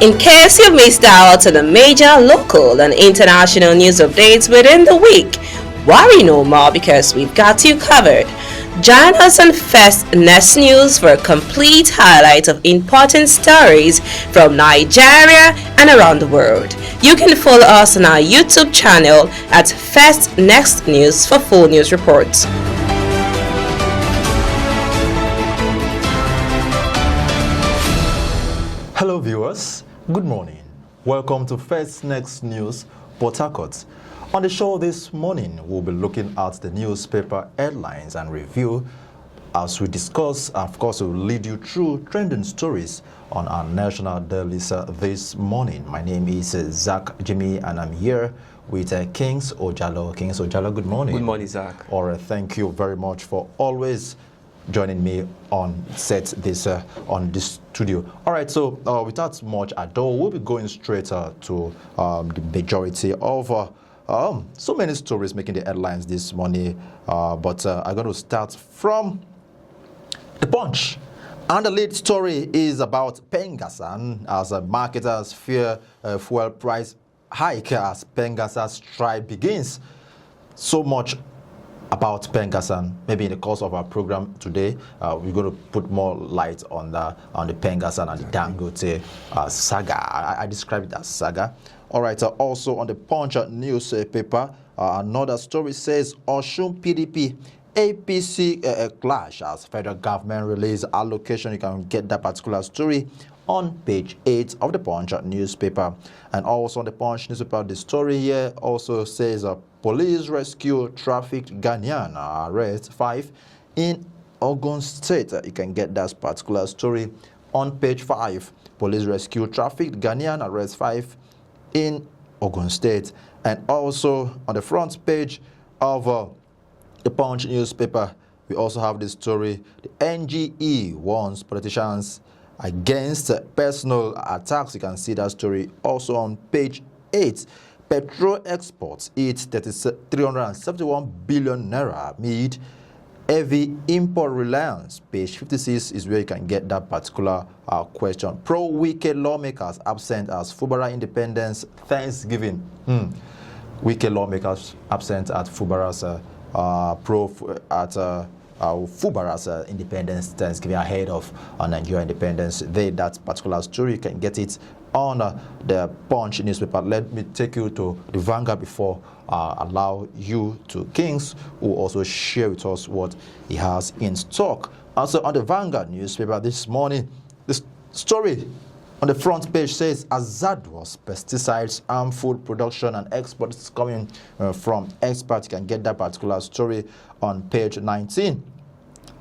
In case you missed out on the major local and international news updates within the week, worry no more because we've got you covered. Join us on FirstNext News for a complete highlight of important stories from Nigeria and around the world. You can follow us on our YouTube channel at FirstNext News for full news reports. Hello viewers, good morning. Welcome to FirstNext News, Port Harcourt. On the show this morning, we'll be looking at the newspaper headlines and review as we discuss. Of course, we'll lead you through trending stories on our national dailies this morning. My name is Zach Jimmy and I'm here with Kings Ojalo. Kings Ojalo, good morning. Good morning, Zach. All right, thank you very much for always joining me on set this on this studio. All right, so without much ado, we'll be going straight to the majority of so many stories making the headlines this morning, but I'm going to start from the Punch. And the lead story is about Pengasan as marketers fear fuel price hike as Pengasan strike begins. So much about Pengasan. Maybe in the course of our program today, we're going to put more light on the Pengasan and the Dangote saga. I describe it as saga. All right. Also on the Punch newspaper, another story says Osun PDP APC clash as federal government release allocation. You can get that particular story on page 8 of the Punch newspaper. And also on the Punch newspaper, the story here also says police rescue trafficked Ghanaian, arrest 5 in Ogun State. You can get that particular story on page 5. Police rescue trafficked Ghanaian, arrest 5 in Ogun State. And also on the front page of the Punch newspaper, we also have this story. The NGE warns politicians against personal attacks. You can see that story also on page 8. Petrol exports hit 371 billion naira amid heavy import reliance. Page 56 is where you can get that particular question. Pro-Wike lawmakers absent as Fubara Independence Thanksgiving. Wike lawmakers absent at Fubara's Fubara's Independence Thanksgiving ahead of Nigerian independence. That particular story, you can get it on the Punch newspaper. Let me take you to the Vanguard before allow you to Kings, who also share with us what he has in stock. Also on the Vanguard newspaper this morning, the story on the front page says hazardous pesticides harm food production and exports coming from experts. You can get that particular story on page 19.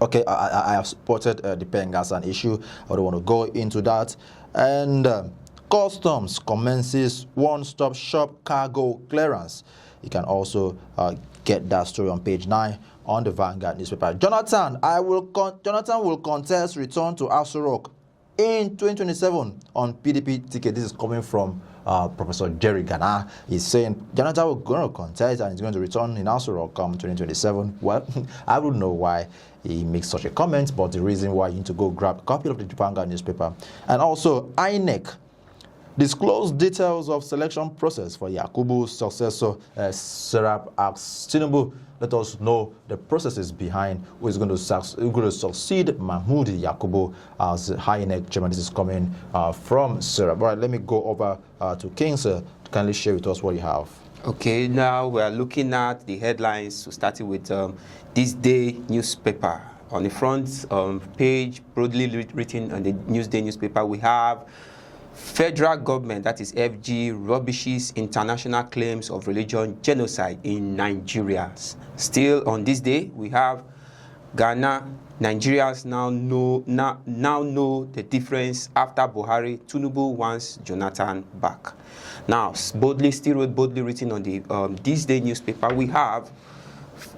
Okay, I have spotted the Pengasan issue. I don't want to go into that. And Customs commences one-stop shop cargo clearance. You can also get that story on page 9 on the Vanguard newspaper. Jonathan will contest return to Aso Rock in 2027 on PDP ticket. This is coming from Professor Jerry Ghana. He's saying Jonathan will going to contest and he's going to return in Aso Rock 2027. Well, I don't know why he makes such a comment, but the reason why you need to go grab a copy of the Vanguard newspaper. And also INEC disclose details of selection process for Yakubu's successor. Serap asks Tinubu, let us know the processes behind who is going to succeed Mahmoud Yakubu as INEC chairman. This is coming from Serap. All right, let me go over to Kings to kindly share with us what you have. Okay, now we are looking at the headlines. So starting with this day newspaper. On the front page, broadly written on the Newsday newspaper, we have federal government, that is FG, rubbishes international claims of religion genocide in Nigeria. Still on this day, we have Ghana. Nigerians now know the difference after Buhari. Tinubu wants Jonathan back. Now, boldly written on the this day newspaper, we have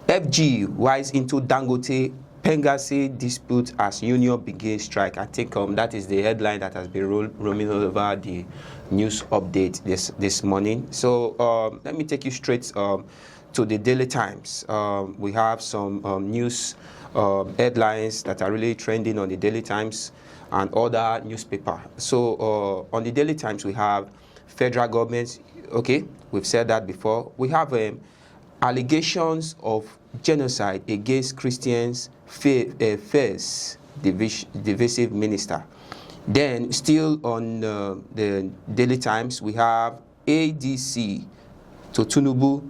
FG wise into Dangote Pengasi dispute as union begins strike. I think that is the headline that has been roaming all over the news update this morning. So let me take you straight to the Daily Times. We have some news headlines that are really trending on the Daily Times and other newspaper. So on the Daily Times, we have federal government. Okay, we've said that before. We have allegations of genocide against Christians, face divisive minister. Then still on the Daily Times, we have ADC to Tinubu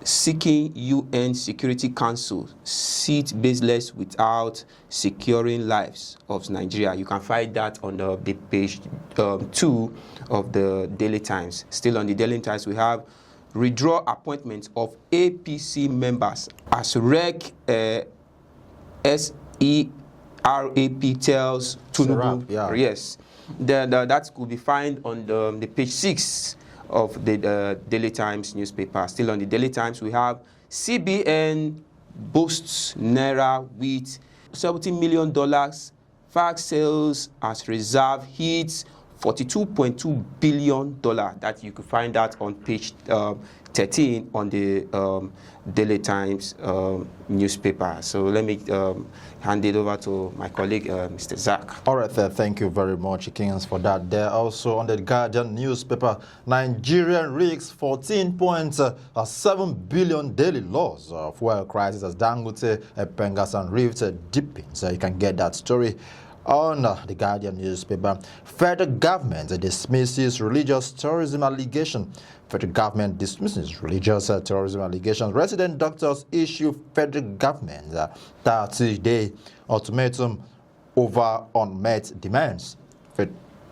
seeking UN Security Council seat baseless without securing lives of Nigeria. You can find that on the page 2 of the Daily Times. Still on the Daily Times, we have withdraw appointments of APC members as REC SERAP tells Tinubu. Yeah. Yes, that could be found on the page 6 of the Daily Times newspaper. Still on the Daily Times, we have CBN boasts Naira with $70 million. Fact sales as reserve hits $42.2 billion. That you could find that on page 13 on the Daily Times newspaper. So let me hand it over to my colleague, Mr. Zach. All right, thank you very much, Kings, for that. There also on the Guardian newspaper, Nigerian risks 14.7 billion daily loss of fuel crisis as Dangote, Pengas and Rift deepens. You can get that story on the Guardian newspaper. Federal government dismisses religious tourism allegation. Federal government dismisses religious tourism allegations. Resident doctors issue federal government 30-day ultimatum over unmet demands.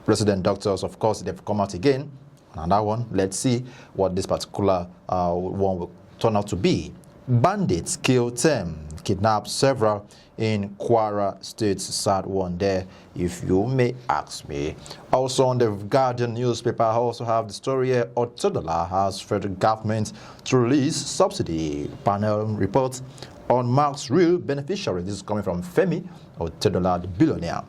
Resident doctors, of course, they've come out again on that one. Let's see what this particular one will turn out to be. Bandits kill 10, kidnap several in Kwara State. Sad one there, if you may ask me. Also on the Guardian newspaper, I also have the story here. Otedola has federal government to release subsidy panel report on Mark's real beneficiary. This is coming from Femi Otedola, the billionaire,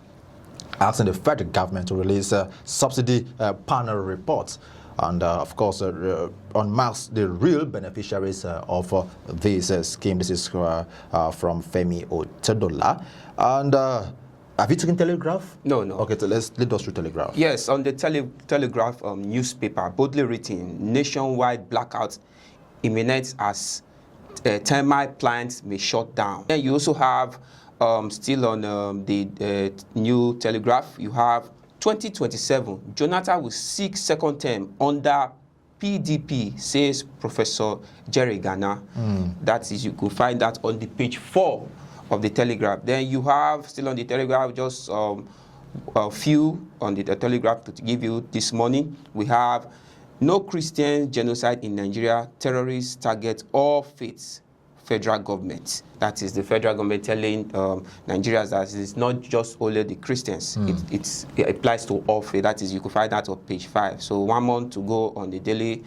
asking the federal government to release a subsidy panel report. And of course, on marks the real beneficiaries of this scheme. This is from Femi Otedola. And have you taken Telegraph? No. Okay, so let's lead us through Telegraph. Yes, on the Telegraph newspaper, boldly written, nationwide blackout imminent as thermal plants may shut down. Then you also have, still on the new Telegraph, you have 2027, Jonathan will seek second term under PDP, says Professor Jerry Ghana. That is, you could find that on the page 4 of the Telegraph. Then you have, still on the Telegraph, just a few on the Telegraph to give you this morning. We have no Christian genocide in Nigeria, terrorists target all faiths. Federal government. That is the federal government telling Nigerians that it's not just only the Christians. It applies to all faith. That is, you can find that on page 5. So 1 month to go on the daily,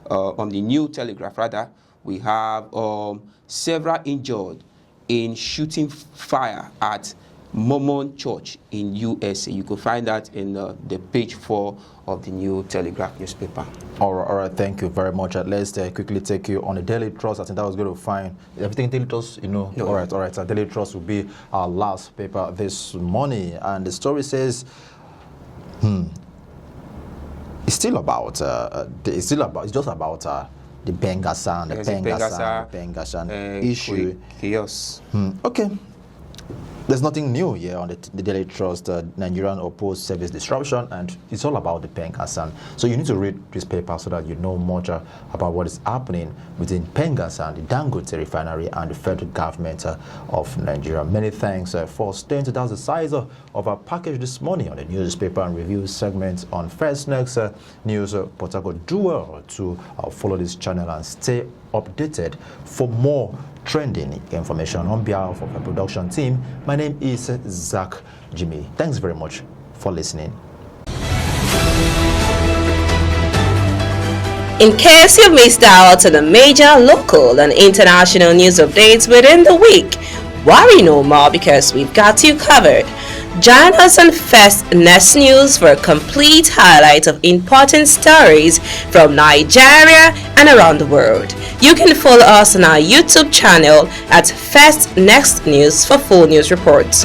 on the new Telegraph rather. We have several injured in shooting fire at Mormon Church in USA. You can find that in the page 4 of the new Telegraph newspaper. All right, thank you very much. Let's quickly take you on the Daily Trust. I think that was going to find everything Daily Trust, you know. No. All right. So Daily Trust will be our last paper this morning, and the story says, it's still about it's just about the Pengasan, the Pengasan issue. Chaos. Okay. There's nothing new here on the Daily Trust, Nigerian opposed service disruption, and it's all about the Pengasan. So you need to read this paper so that you know much about what is happening within Pengasan, the Dangote refinery, and the federal government of Nigeria. Many thanks for staying. That's the size of our package this morning on the newspaper and review segment on FirstNext News Port Harcourt. Do well to follow this channel and stay updated for more trending information. On behalf of the production team, my name is Zach Jimmy. Thanks very much for listening. In case you've missed out on the major local and international news updates within the week, worry no more because we've got you covered. Join us on FirstNext News for a complete highlight of important stories from Nigeria and around the world. You can follow us on our YouTube channel at FirstNext News for full news reports.